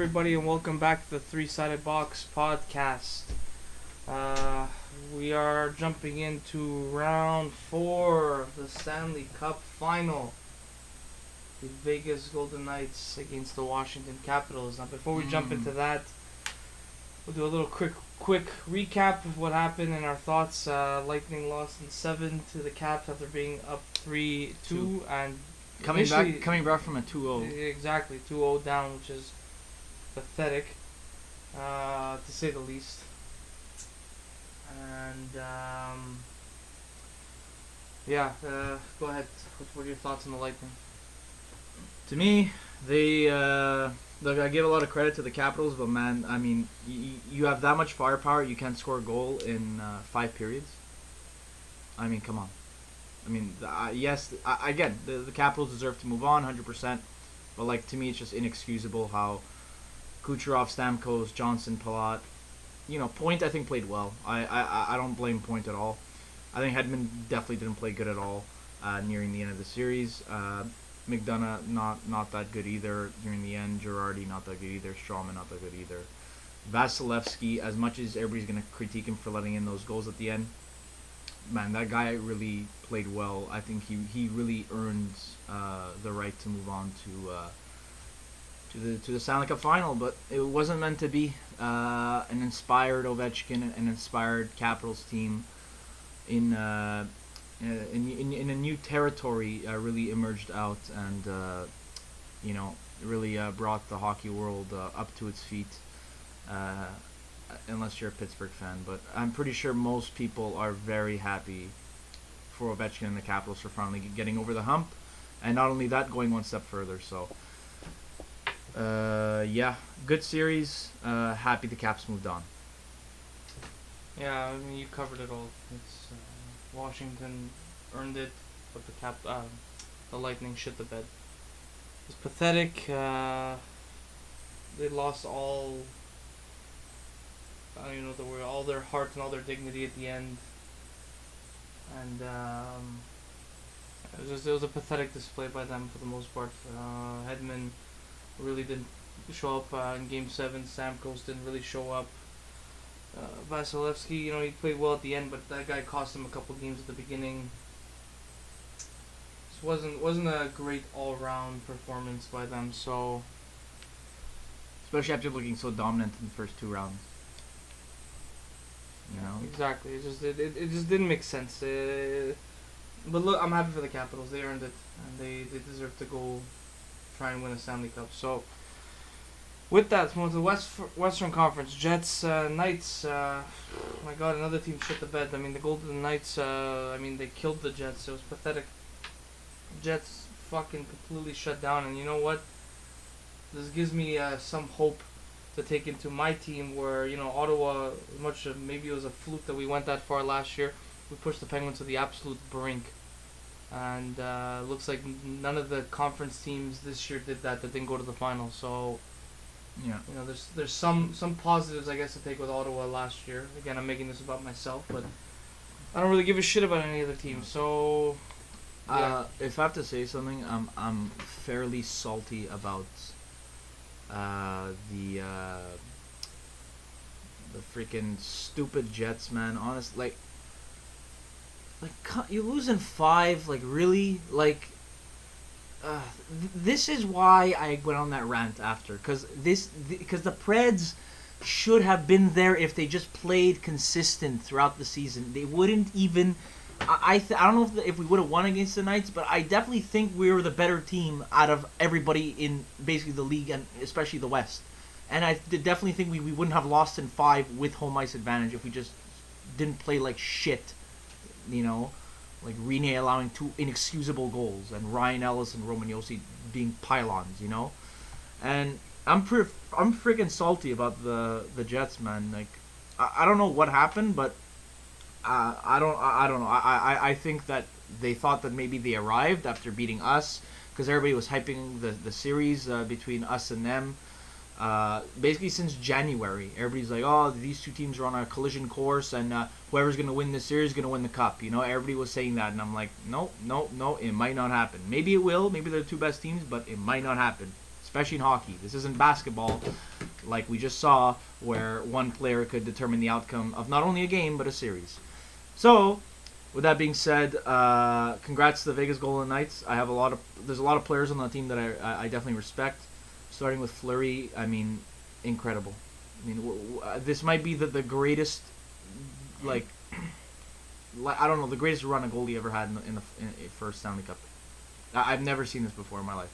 everybody, and welcome back to the Three-Sided Box podcast. We are jumping into round 4 of the Stanley Cup final. The Vegas Golden Knights against the Washington Capitals. Now, before we jump into that, we'll do a little quick recap of what happened and our thoughts. Lightning lost in 7 to the Caps after being up 3-2 and coming back from a 2-0. Exactly, 2-0 down, which is pathetic, to say the least. And go ahead. What are your thoughts on the Lightning? To me, they look. I give a lot of credit to the Capitals, but man, I mean, you have that much firepower, you can't score a goal in 5 periods. I mean, come on. I mean, yes, again, the Capitals deserve to move on 100%, but like to me, it's just inexcusable how Kucherov, Stamkos, Johnson, Palat, Point I think played well. I don't blame Point at all. I think Hedman definitely didn't play good at all nearing the end of the series. McDonough not that good either nearing the end. Girardi not that good either. Stroman not that good either. Vasilevsky, as much as everybody's gonna critique him for letting in those goals at the end, man, that guy really played well. I think he really earned the right to move on to the Stanley Cup final, but it wasn't meant to be. An inspired Ovechkin, an inspired Capitals team in a new territory really emerged out and really brought the hockey world up to its feet. Unless you're a Pittsburgh fan, but I'm pretty sure most people are very happy for Ovechkin and the Capitals for finally getting over the hump, and not only that, going one step further. So, good series. Happy the Caps moved on. Yeah, I mean, you covered it all. It's Washington earned it, but the Lightning shit the bed. It's pathetic. They lost all. All their heart and all their dignity at the end, and it was a pathetic display by them for the most part. Hedman really didn't show up in Game 7. Stamkos didn't really show up. Vasilevsky, he played well at the end, but that guy cost him a couple games at the beginning. This wasn't a great all-round performance by them. So, especially after looking so dominant in the first 2 rounds. Exactly. It just didn't make sense. But look, I'm happy for the Capitals. They earned it, and they deserve to go try and win a Stanley Cup. So, with that, let's move to the Western Conference. Jets, Knights. My God, another team shit the bed. I mean, the Golden Knights. They killed the Jets. It was pathetic. Jets fucking completely shut down, and you know what? This gives me some hope to take into my team, where Ottawa, maybe it was a fluke that we went that far last year. We pushed the Penguins to the absolute brink, and looks like none of the conference teams this year did that didn't go to the final. So yeah, there's some positives, I guess, to take with Ottawa last year. Again, I'm making this about myself, but I don't really give a shit about any other team. So yeah. If I have to say something, I'm fairly salty about the freaking stupid Jets, man. Honestly, you lose in 5, really, this is why I went on that rant after, because the Preds should have been there if they just played consistent throughout the season. They wouldn't even. I don't know if we would have won against the Knights, but I definitely think we were the better team out of everybody in basically the league, and especially the West. And I definitely think we wouldn't have lost in 5 with home ice advantage if we just didn't play like shit. Like Rene allowing 2 inexcusable goals, and Ryan Ellis and Roman Josi being pylons. And I'm freaking salty about the Jets, man. I don't know what happened, but. I don't know. I think that they thought that maybe they arrived after beating us, because everybody was hyping the series between us and them. Basically since January, everybody's like, oh, these 2 teams are on a collision course, and whoever's going to win this series is going to win the cup. Everybody was saying that, and I'm like, no, it might not happen. Maybe it will. Maybe they're the 2 best teams, but it might not happen, especially in hockey. This isn't basketball. like we just saw, where one player could determine the outcome of not only a game but a series. So, with that being said, congrats to the Vegas Golden Knights. There's a lot of players on the team that I definitely respect. Starting with Fleury, I mean, incredible. I mean, this might be the greatest, like I don't know, the greatest run a goalie ever had in the first Stanley Cup. I've never seen this before in my life.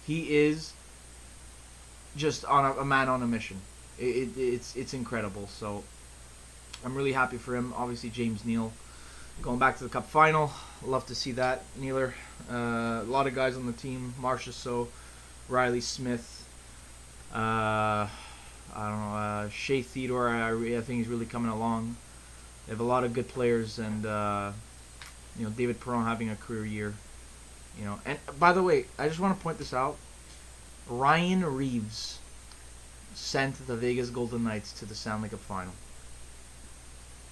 He is just on a man on a mission. It's incredible. So I'm really happy for him. Obviously, James Neal going back to the Cup final. Love to see that. Nealer. A lot of guys on the team. Marcia So, Riley Smith. I don't know. Shea Theodore. I think he's really coming along. They have a lot of good players, and David Perron having a career year. And by the way, I just want to point this out. Ryan Reeves sent the Vegas Golden Knights to the Stanley Cup final.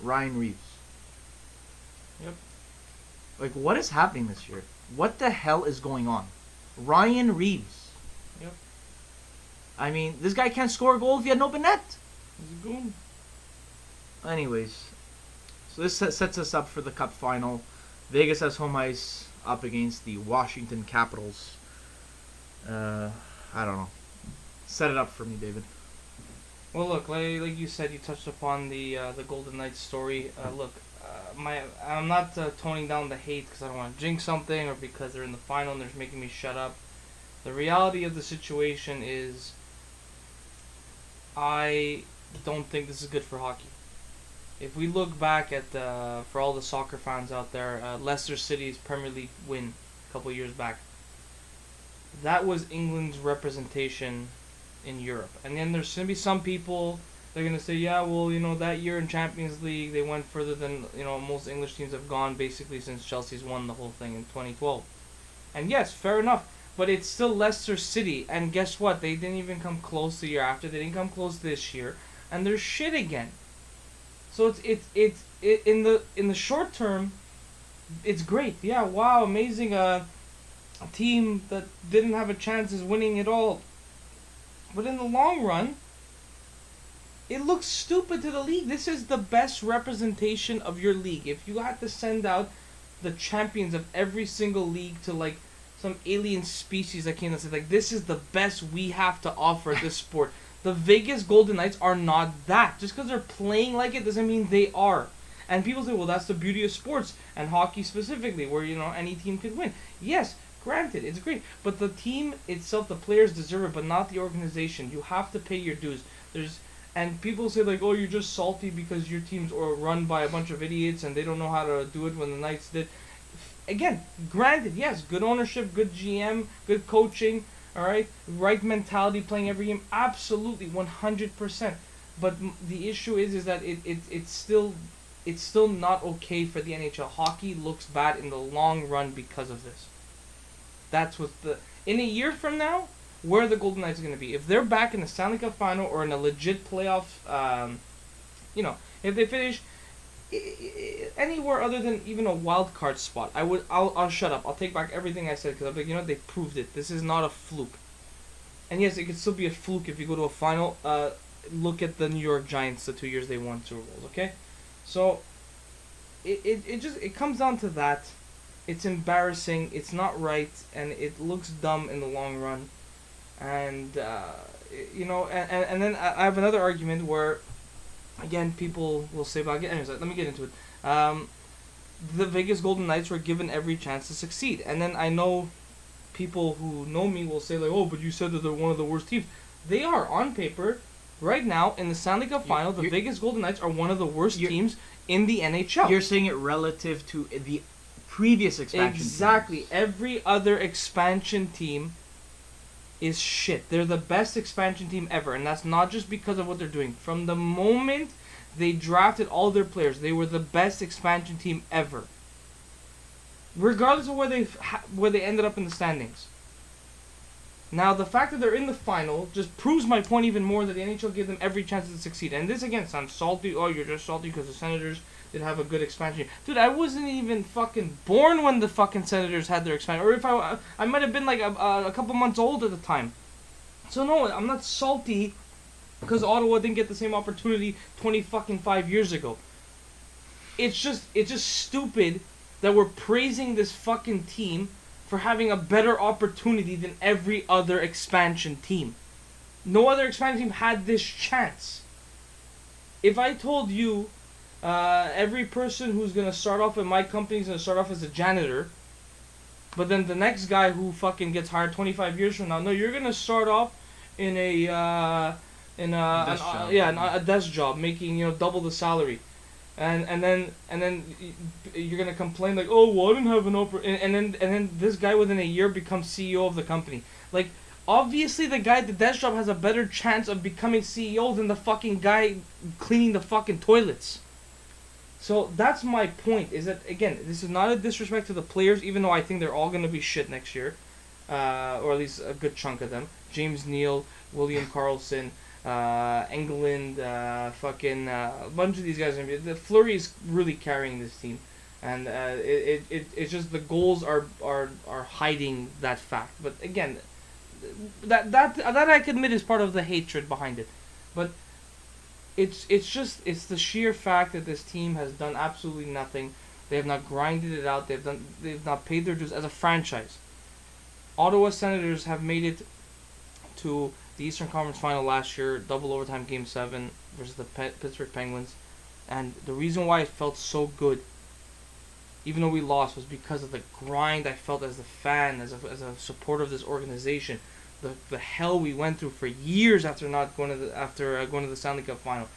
Ryan Reeves. Yep. Like, what is happening this year? What the hell is going on? Ryan Reeves. Yep. I mean, this guy can't score a goal if he had no net. He's a goon. Anyways, so this sets us up for the Cup final. Vegas has home ice up against the Washington Capitals. I don't know. Set it up for me, David. Well, look, like you said, you touched upon the Golden Knights story. Look, I'm not toning down the hate because I don't want to jinx something or because they're in the final and they're making me shut up. The reality of the situation is, I don't think this is good for hockey. If we look back at for all the soccer fans out there, Leicester City's Premier League win a couple years back, that was England's representation in Europe. And then there's going to be some people, they're going to say, yeah, well, that year in Champions League, they went further than, most English teams have gone basically since Chelsea's won the whole thing in 2012. And yes, fair enough, but it's still Leicester City. And guess what? They didn't even come close the year after. They didn't come close this year. And they're shit again. So it's in the short term, it's great. Yeah, wow, amazing. A team that didn't have a chance is winning it all. But in the long run, it looks stupid to the league. This is the best representation of your league. If you had to send out the champions of every single league to like some alien species that came and said like, this is the best we have to offer this sport. The Vegas Golden Knights are not that. Just because they're playing like it doesn't mean they are. And people say, well, that's the beauty of sports and hockey specifically, where any team could win. Yes, granted, it's great, but the team itself, the players deserve it, but not the organization. You have to pay your dues. And people say like, oh, you're just salty because your teams are run by a bunch of idiots and they don't know how to do it when the Knights did. Again, granted, yes, good ownership, good GM, good coaching. All right mentality, playing every game, absolutely, 100%. But the issue is that it's still not okay for the NHL. Hockey looks bad in the long run because of this. That's what in a year from now, where are the Golden Knights going to be? If they're back in the Stanley Cup final or in a legit playoff, if they finish anywhere other than even a wild card spot, I'll shut up. I'll take back everything I said because I'm like, they proved it. This is not a fluke. And yes, it could still be a fluke if you go to a final. Look at the New York Giants, the 2 years they won Super Bowls. Okay, so it comes down to that. It's embarrassing. It's not right, and it looks dumb in the long run. And and then I have another argument where, again, people will say about it. Anyways, let me get into it. The Vegas Golden Knights were given every chance to succeed. And then I know people who know me will say, like, oh, but you said that they're one of the worst teams. They are, on paper, right now, in the Stanley Cup final, the Vegas Golden Knights are one of the worst teams in the NHL. You're saying it relative to the previous expansion Exactly. teams. Every other expansion team is shit. They're the best expansion team ever, and that's not just because of what they're doing. From the moment they drafted all their players, they were the best expansion team ever, regardless of where they ended up in the standings. Now, the fact that they're in the final just proves my point even more, that the NHL gave them every chance to succeed. And this, again, sounds salty. Oh, you're just salty because the Senators did have a good expansion. Dude, I wasn't even fucking born when the fucking Senators had their expansion. Or if I might have been like a couple months old at the time. So no, I'm not salty because Ottawa didn't get the same opportunity 5 years ago. It's just stupid that we're praising this fucking team for having a better opportunity than every other expansion team. No other expansion team had this chance. If I told you every person who's going to start off at my company is going to start off as a janitor, but then the next guy who fucking gets hired 25 years from now, no, you're going to start off in a desk job, making double the salary. And then you're gonna complain like, oh, well, I didn't have an and then this guy within a year becomes CEO of the company. Like, obviously the guy at the desk job has a better chance of becoming CEO than the fucking guy cleaning the fucking toilets. So that's my point. Is that, again, this is not a disrespect to the players, even though I think they're all gonna be shit next year, or at least a good chunk of them. James Neal, William Karlsson. England, a bunch of these guys. The Fleury is really carrying this team, and it's just the goals are hiding that fact. But again, that I can admit is part of the hatred behind it. But it's the sheer fact that this team has done absolutely nothing. They have not grinded it out. They've not paid their dues as a franchise. Ottawa Senators have made it to the Eastern Conference Final last year, double overtime Game 7 versus the Pittsburgh Penguins. And the reason why it felt so good, even though we lost, was because of the grind I felt as a fan, as a supporter of this organization. The hell we went through for years after going to the Stanley Cup Final.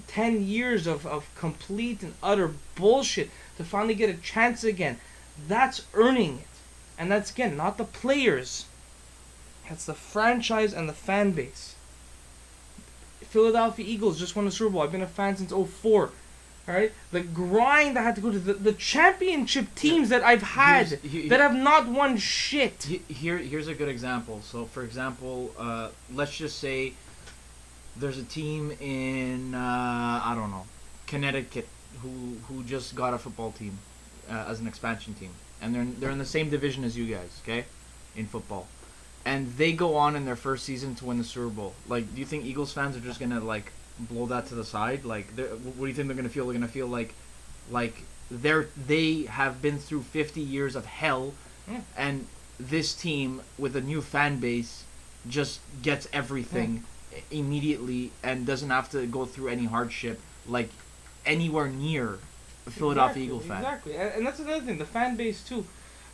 10 years of complete and utter bullshit to finally get a chance again. That's earning it. And that's, again, not the players. That's the franchise and the fan base. Philadelphia Eagles just won the Super Bowl. I've been a fan since 2004. Alright? The grind I had to go to, the championship teams that I've had that have not won shit. Here's a good example. So, for example, let's just say there's a team in, I don't know, Connecticut who just got a football team as an expansion team. And they're in the same division as you guys, okay? In football. And they go on in their first season to win the Super Bowl. Like, do you think Eagles fans are just gonna like blow that to the side? Like, what do you think they're gonna feel? They're gonna feel like they have been through 50 years of hell, and this team with a new fan base just gets everything immediately and doesn't have to go through any hardship like anywhere near a Philadelphia Eagle fan. Exactly, and that's another thing. The fan base too.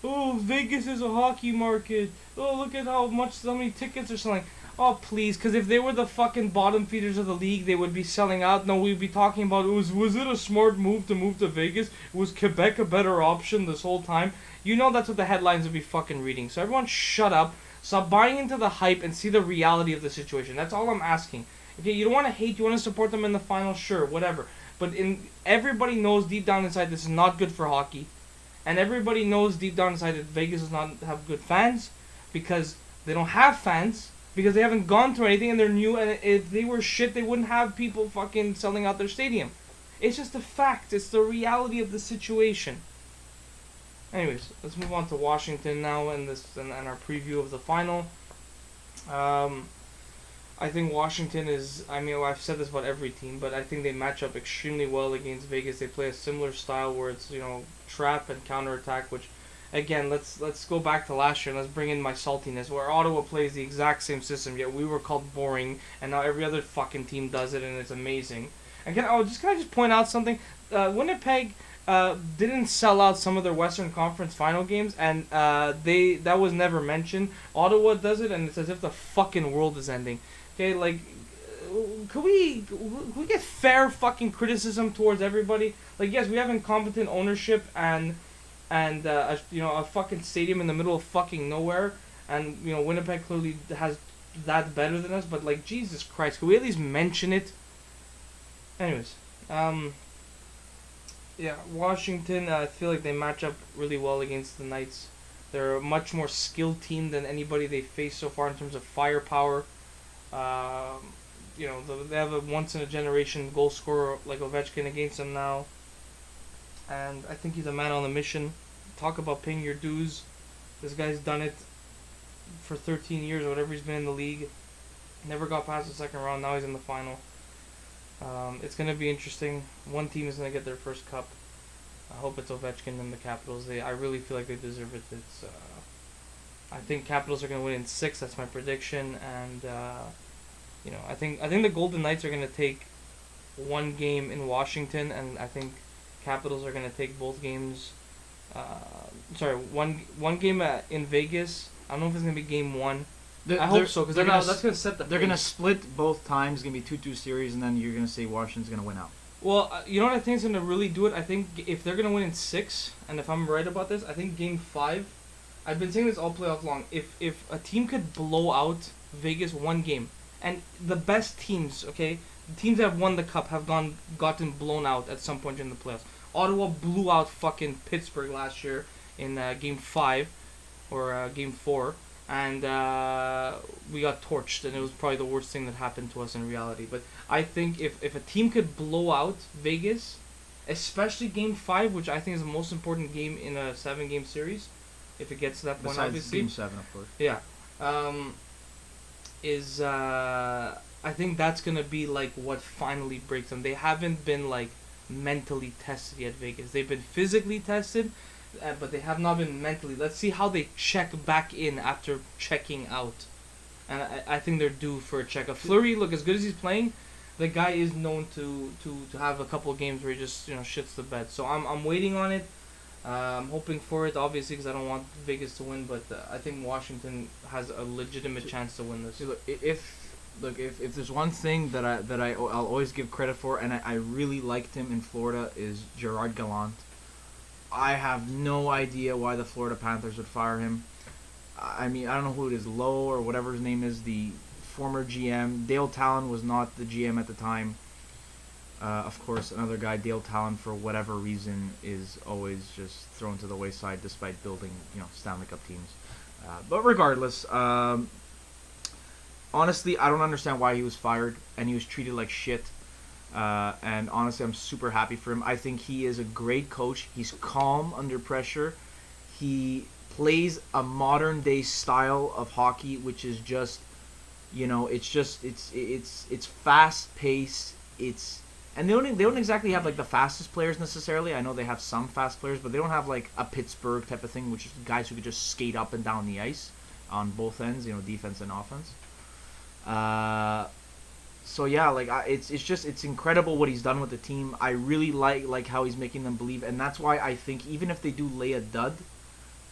Oh, Vegas is a hockey market. Oh, look at how many tickets are selling. Oh, please, because if they were the fucking bottom feeders of the league, they would be selling out. No, we'd be talking about, was it a smart move to Vegas? Was Quebec a better option this whole time? You know that's what the headlines would be fucking reading. So everyone shut up, stop buying into the hype, and see the reality of the situation. That's all I'm asking. Okay, you don't want to hate, you want to support them in the final, sure, whatever. But everybody knows deep down inside this is not good for hockey. And everybody knows deep down inside that Vegas does not have good fans because they don't have fans because they haven't gone through anything and they're new. And if they were shit, they wouldn't have people fucking selling out their stadium. It's just a fact. It's the reality of the situation. Anyways, let's move on to Washington now and our preview of the final. I think Washington is, I've said this about every team, but I think they match up extremely well against Vegas. They play a similar style where it's, trap and counterattack, which, again, let's go back to last year and let's bring in my saltiness, where Ottawa plays the exact same system, yet we were called boring, and now every other fucking team does it, and it's amazing. And can I just point out something? Winnipeg didn't sell out some of their Western Conference final games, and that was never mentioned. Ottawa does it, and it's as if the fucking world is ending. Okay, like, could we get fair fucking criticism towards everybody? Like, yes, we have incompetent ownership and a fucking stadium in the middle of fucking nowhere, and Winnipeg clearly has that better than us. But like, Jesus Christ, could we at least mention it? Anyways, Washington. I feel like they match up really well against the Knights. They're a much more skilled team than anybody they faced so far in terms of firepower. They have a once-in-a-generation goal scorer like Ovechkin against them now. And I think he's a man on a mission. Talk about paying your dues. This guy's done it for 13 years or whatever he's been in the league. Never got past the second round. Now he's in the final. It's gonna be interesting. One team is gonna get their first cup. I hope it's Ovechkin and the Capitals. I really feel like they deserve it. I think Capitals are gonna win in 6. That's my prediction. And I think the Golden Knights are gonna take one game in Washington, and I think Capitals are gonna take both games. One game in Vegas. I don't know if it's gonna be game 1. I hope so, because that's gonna set the. They're gonna split both times. It's gonna be 2-2 series, and then you're gonna say Washington's gonna win out. Well, you know what I think is gonna really do it. I think if they're gonna win in 6, and if I'm right about this, I think game 5. I've been saying this all playoff long. If a team could blow out Vegas one game, and the best teams, okay, the teams that have won the cup have gotten blown out at some point in the playoffs. Ottawa blew out fucking Pittsburgh last year in game 5 or game 4. And we got torched, and it was probably the worst thing that happened to us in reality. But I think if a team could blow out Vegas, especially Game 5, which I think is the most important game in a 7-game series, if it gets to that point, Besides obviously. Game 7, of course. Yeah. I think that's going to be, like, what finally breaks them. They haven't been, like, mentally tested yet, Vegas. They've been physically tested, but they have not been mentally. Let's see how they check back in after checking out. And I think they're due for a check. Fleury, look, as good as he's playing, the guy is known to have a couple of games where he just shits the bed. So I'm waiting on it. I'm hoping for it, obviously, because I don't want Vegas to win. But I think Washington has a legitimate chance to win this. See, if there's one thing that I'll always give credit for, and I really liked him in Florida, is Gerard Gallant. I have no idea why the Florida Panthers would fire him. I mean, I don't know who it is, Lowe or whatever his name is, the former GM. Dale Talon was not the GM at the time. Of course, another guy, Dale Talon, for whatever reason, is always just thrown to the wayside despite building, Stanley Cup teams. But regardless, honestly, I don't understand why he was fired, and he was treated like shit. And honestly, I'm super happy for him. I think he is a great coach. He's calm under pressure. He plays a modern day style of hockey, which is just, it's fast paced. And they don't exactly have like the fastest players necessarily. I know they have some fast players, but they don't have like a Pittsburgh type of thing, which is guys who could just skate up and down the ice on both ends, defense and offense. So yeah, like it's incredible what he's done with the team. I really like how he's making them believe, and that's why I think even if they do lay a dud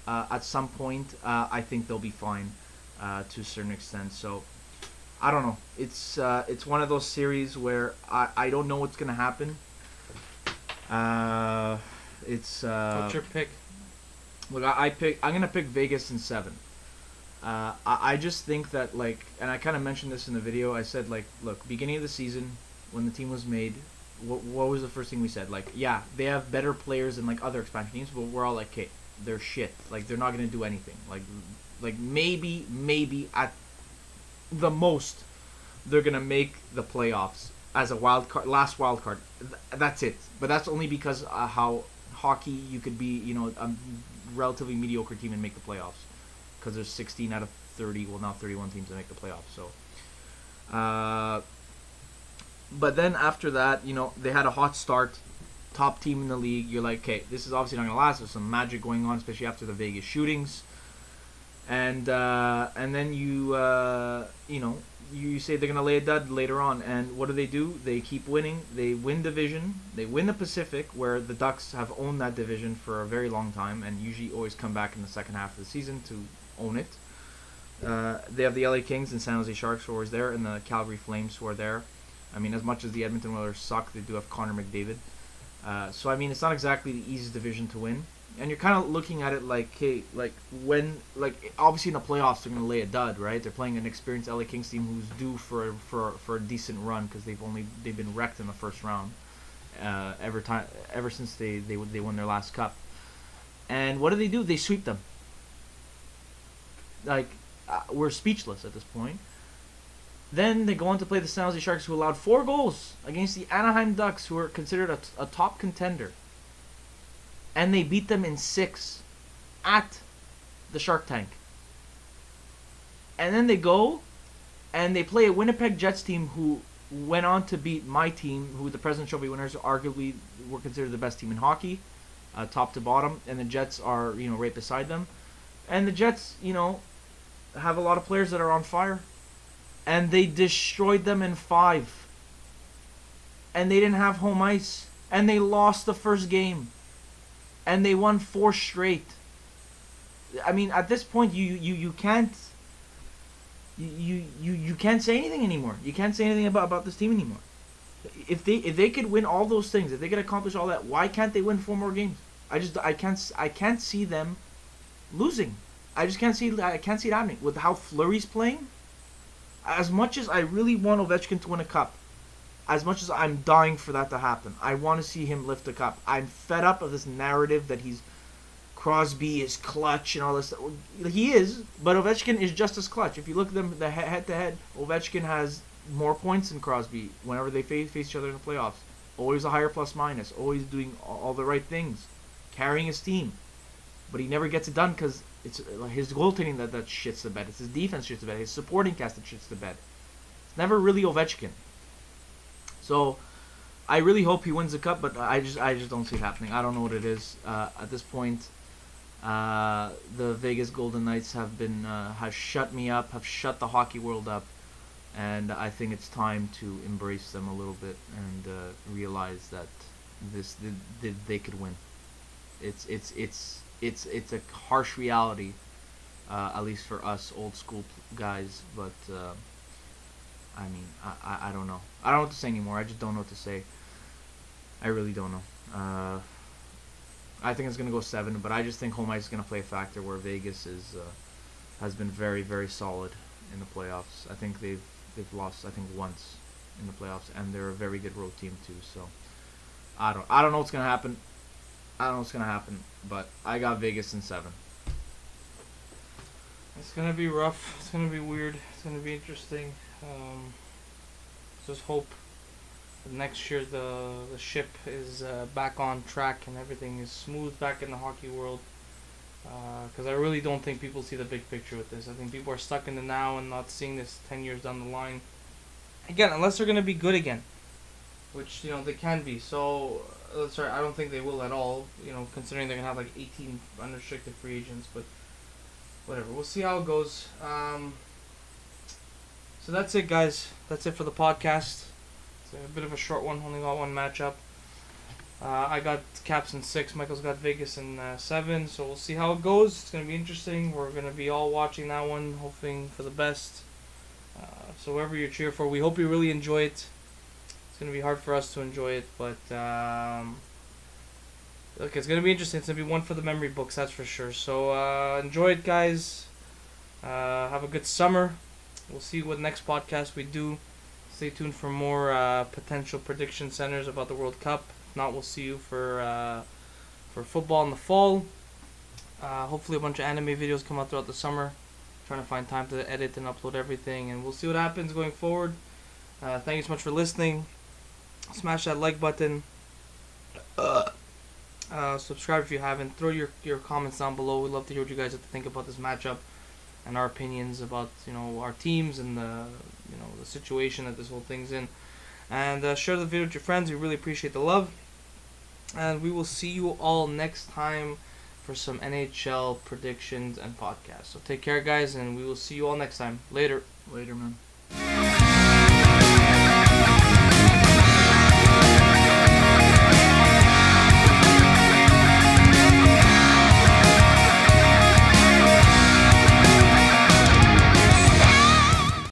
at some point, I think they'll be fine to a certain extent. So I don't know. It's one of those series where I don't know what's gonna happen. What's your pick? Look, I'm gonna pick Vegas in 7. I just think that, like, and I kind of mentioned this in the video, I said, like, look, beginning of the season, when the team was made, what was the first thing we said? Like, yeah, they have better players than, like, other expansion teams, but we're all like, okay, they're shit. Like, they're not going to do anything. Like maybe at the most, they're going to make the playoffs as a last wild card. That's it. But that's only because how hockey, you could be, a relatively mediocre team and make the playoffs. Because there's 16 out of 30, well now 31 teams that make the playoffs. So, but then after that, they had a hot start, top team in the league. You're like, okay, this is obviously not gonna last. There's some magic going on, especially after the Vegas shootings, and then you say they're gonna lay a dud later on, and what do? They keep winning. They win division. They win the Pacific, where the Ducks have owned that division for a very long time, and usually always come back in the second half of the season to own it. They have the LA Kings and San Jose Sharks who are always there, and the Calgary Flames who are there. I mean, as much as the Edmonton Oilers suck, they do have Connor McDavid. So I mean, it's not exactly the easiest division to win. And you're kind of looking at it like, hey, obviously in the playoffs they're gonna lay a dud, right? They're playing an experienced LA Kings team who's due for a decent run because they've been wrecked in the first round, ever since they won their last cup. And what do? They sweep them. Like, we're speechless at this point. Then they go on to play the San Jose Sharks, who allowed 4 goals against the Anaheim Ducks, who are considered a top contender. And they beat them in 6 at the Shark Tank. And then they go and they play a Winnipeg Jets team who went on to beat my team, who the President's Trophy winners arguably were considered the best team in hockey, top to bottom, and the Jets are right beside them, and the Jets have a lot of players that are on fire, and they destroyed them in 5, and they didn't have home ice, and they lost the first game, and they won 4 straight. I mean, at this point, you can't. You can't say anything anymore. You can't say anything about this team anymore. If they could win all those things, if they could accomplish all that, why can't they win 4 more games? I can't see them losing. I can't see it happening with how Fleury's playing. As much as I really want Ovechkin to win a cup, as much as I'm dying for that to happen, I want to see him lift a cup. I'm fed up of this narrative that Crosby is clutch and all this stuff. He is, but Ovechkin is just as clutch. If you look at them the head-to-head, Ovechkin has more points than Crosby whenever they face each other in the playoffs. Always a higher plus-minus. Always doing all the right things. Carrying his team. But he never gets it done because it's his goaltending that shits the bed. It's his defense shits the bed. His supporting cast that shits the bed. It's never really Ovechkin. So I really hope he wins the cup, but I just don't see it happening. I don't know what it is at this point. The Vegas Golden Knights have shut me up, have shut the hockey world up, and I think it's time to embrace them a little bit and realize that they could win. It's a harsh reality, at least for us old school guys. But I mean, I don't know. I don't know what to say anymore. I just don't know what to say. I really don't know. I think it's going to go 7, but I just think home ice is going to play a factor where Vegas has been very, very solid in the playoffs. I think they've lost once in the playoffs, and they're a very good road team too. So I don't know what's going to happen. I don't know what's going to happen, but I got Vegas in 7. It's going to be rough. It's going to be weird. It's going to be interesting. Just hope next year the ship is back on track and everything is smooth back in the hockey world, because I really don't think people see the big picture with this. I think people are stuck in the now and not seeing this 10 years down the line, again, unless they're going to be good again, which they can be. So sorry, I don't think they will at all, considering they're going to have like 18 unrestricted free agents, but whatever, we'll see how it goes. So that's it, guys. That's it for the podcast. It's a bit of a short one. Only got one matchup. I got Caps in 6. Michael's got Vegas in 7. So we'll see how it goes. It's going to be interesting. We're going to be all watching that one, hoping for the best. So whoever you cheer for, we hope you really enjoy it. It's going to be hard for us to enjoy it, but look, it's going to be interesting. It's going to be one for the memory books, that's for sure. So enjoy it, guys. Have a good summer. We'll see what next podcast we do. Stay tuned for more potential prediction centers about the World Cup. If not, we'll see you for football in the fall. Hopefully a bunch of anime videos come out throughout the summer. Trying to find time to edit and upload everything, and we'll see what happens going forward. Thank you so much for listening. Smash that like button. Subscribe if you haven't. Throw your comments down below. We'd love to hear what you guys have to think about this matchup and our opinions about our teams and the situation that this whole thing's in. And share the video with your friends. We really appreciate the love. And we will see you all next time for some NHL predictions and podcasts. So take care, guys, and we will see you all next time. Later. Later, man.